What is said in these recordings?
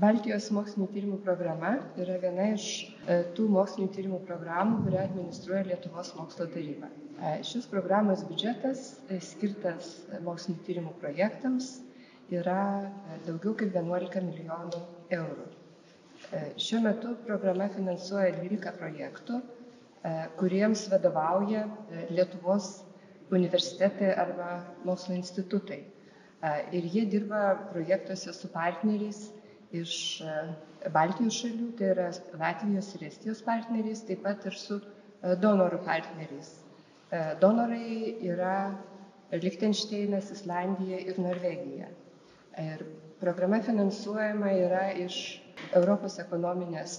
Baltijos mokslinių tyrimų programa yra viena iš tų mokslinių tyrimų programų, kurią administruoja Lietuvos mokslo taryba. Šios programos biudžetas skirtas mokslinių tyrimų projektams yra daugiau kaip 11 milijonų eurų. Šiuo metu programa finansuoja 12 projektų, kuriems vadovauja Lietuvos universitetai arba mokslo institutai. Ir jie dirba projektuose su partneriais iš Baltijos šalių, tai yra Latvijos ir Estijos partneriais, taip pat ir su donorų partneriais. Donorai yra Lichtenšteinas, Islandija ir Norvegija. Ir programa finansuojama yra iš Europos ekonominės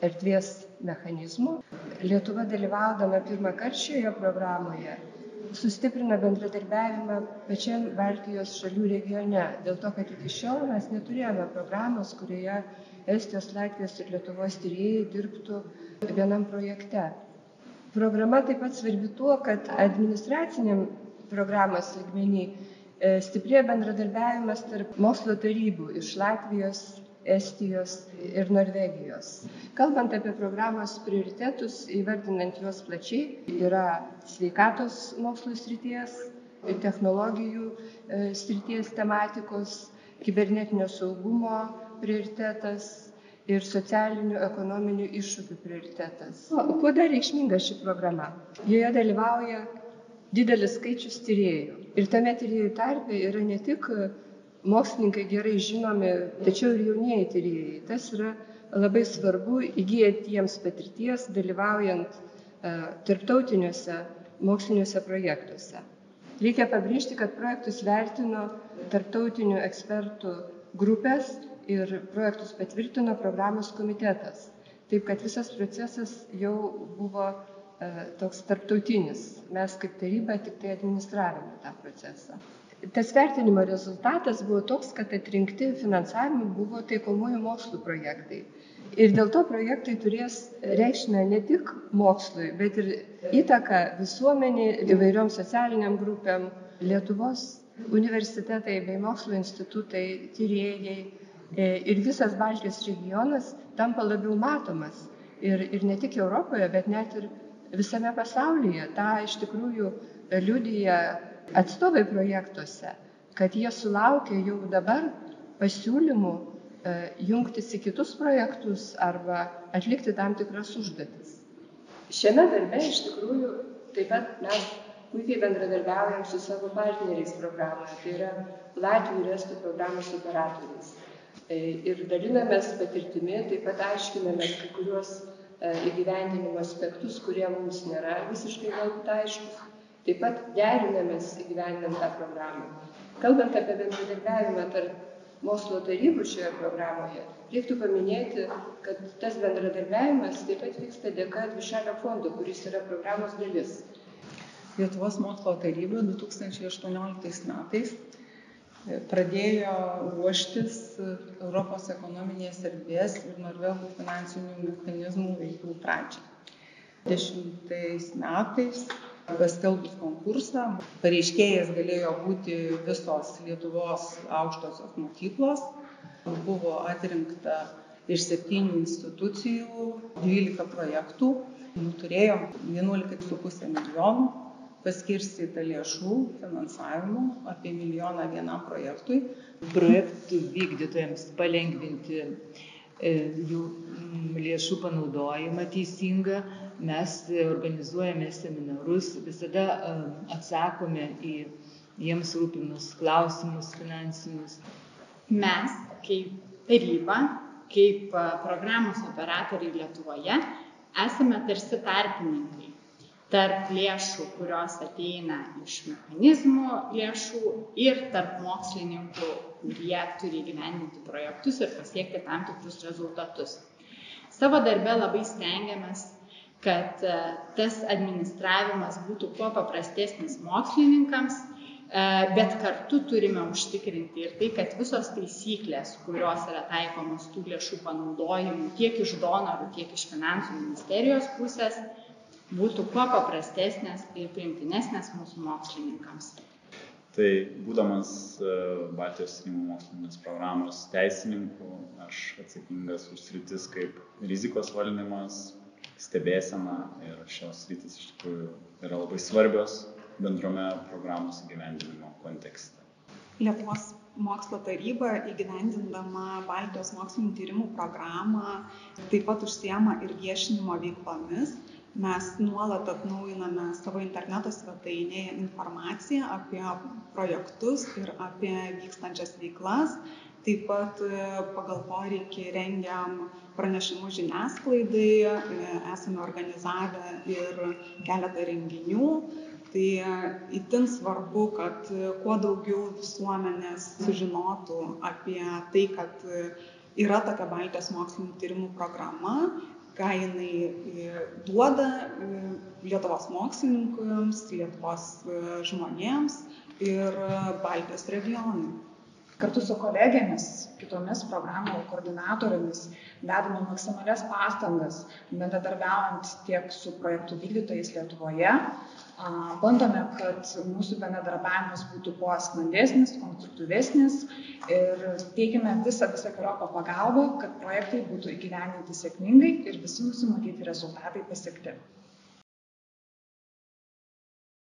erdvės mechanizmų. Lietuva dalyvaudama pirmą kartą šioje programoje sustiprina bendradarbiavimą pačiam Baltijos šalių regione, dėl to, kad iki šiol mes neturėjome programos, kurioje Estijos, Latvijos ir Lietuvos tyrėjai dirbtų vienam projekte. Programa taip pat svarbi tuo, kad administraciniam programos lygmenį stiprėja bendradarbiavimas tarp mokslo tarybų iš Latvijos, Estijos ir Norvegijos. Kalbant apie programos prioritetus, įvardinant juos plačiai, yra sveikatos mokslo srities, technologijų srities tematikos, kibernetinio saugumo prioritetas ir socialinių ekonominių iššūkių prioritetas. Kuo dar reikšminga ši programa? Joje dalyvauja didelis skaičius tyrėjų. Ir tame tyrėjų tarpe yra ne tik mokslininkai gerai žinomi, tačiau ir jaunieji tyrėjai. Tas yra labai svarbu įgyjant jiems patirties, dalyvaujant tarptautiniuose moksliniuose projektuose. Reikia pabrėžti, kad projektus vertino tarptautinių ekspertų grupės ir projektus patvirtino programos komitetas. Taip, kad visas procesas jau buvo toks tarptautinis. Mes kaip taryba tik tai administravome tą procesą. Tas vertinimo rezultatas buvo toks, kad atrinkti finansavimui buvo taikomųjų mokslų projektai. Ir dėl to projektai turės reikšmę ne tik mokslui, bet ir įtaką visuomenį, įvairiom socialiniam grupėm, Lietuvos universitetai bei mokslo institutai, tyrėjai ir visas Baltijos regionas tampa labiau matomas. Ir ne tik Europoje, bet net ir visame pasaulyje. Ta iš tikrųjų liudija atstovai projektuose, kad jie sulaukia jau dabar pasiūlymų jungtis į kitus projektus arba atlikti tam tikras užduotis. Šiame darbe iš tikrųjų taip pat mes puikiai bendradarbiaujam su savo partneriais programoje, tai yra Latvių ir Estų programos operatoriais. Ir dalinamės patirtimi, taip pat aiškinamės kai kuriuos įgyvendinimo aspektus, kurie mums nėra visiškai galbūt aiškus. Taip pat derinamės įgyvendinant tą programą. Kalbant apie bendradarbiavimą tarp mokslo tarybų šioje programoje, reiktų paminėti, kad tas bendradarbiavimas taip pat vyksta dėka dvišalio fondo, kuris yra programos dalis. Lietuvos mokslo taryba 2018 metais pradėjo ruoštis Europos ekonominės erdvės ir Norvegų finansinių mechanizmų veiklų pradžiai. 2010 metais paskelbus konkursą, pareiškėjas galėjo būti visos Lietuvos aukštosios mokyklos. Buvo atrinkta iš 7 institucijų 12 projektų. Turėjom 11,5 milijonų paskirstyta lėšų finansavimo, apie 1 milijoną vienam projektui. Projektų vykdytojams palengvinti jų lėšų panaudojimą teisingą. Mes organizuojame seminarus, visada atsakome į jiems rūpimus klausimus finansinius. Mes, kaip taryba, kaip programos operatoriai Lietuvoje, esame tarsi tarpininkai tarp lėšų, kurios ateina iš mechanizmų lėšų ir tarp mokslininkų, kurie turi įgyvendinti projektus ir pasiekti tam tikrus rezultatus. Savo darbe labai stengiamės, kad tas administravimas būtų kuo paprastesnis mokslininkams, bet kartu turime užtikrinti ir tai, kad visos taisyklės, kurios yra taikomos tų lėšų panaudojimų tiek iš donorų, tiek iš finansų ministerijos pusės, būtų kuo paprastesnės ir priimtinesnės mūsų mokslininkams. Tai būdamas Baltijos tyrimų mokslinės programos teisininku, aš atsakingas už sritis kaip rizikos valdymas, stebėsena ir šios sritis iš tikrųjų yra labai svarbios bendrame programos įgyvendinimo kontekste. Lietuvos mokslo taryba įgyvendindama Baltijos mokslinių tyrimų programą taip pat užsiema ir viešinimo veiklomis. Mes nuolat atnaujiname savo interneto svetainėje informaciją apie projektus ir apie vykstančias veiklas. Taip pat pagal poreikį rengiam pranešimus žiniasklaidai, esame organizavę ir keletą renginių. Tai itin svarbu, kad kuo daugiau visuomenės sužinotų apie tai, kad yra tokia Baltijos mokslinių tyrimų programa, ką jinai duoda Lietuvos mokslininkams, Lietuvos žmonėms ir Baltijos regionui. Kartu su kolegėmis, kitomis programų koordinatorėmis dedame maksimalias pastangas, bendradarbiaujant tiek su projektų vykdytojais Lietuvoje. Bandome, kad mūsų bendradarbiavimas būtų kuo sklandesnis, konstruktyvesnis ir teikiame visokeriopą pagalbą, kad projektai būtų įgyvendinti sėkmingai ir visi nusimatyti rezultatai pasiekti.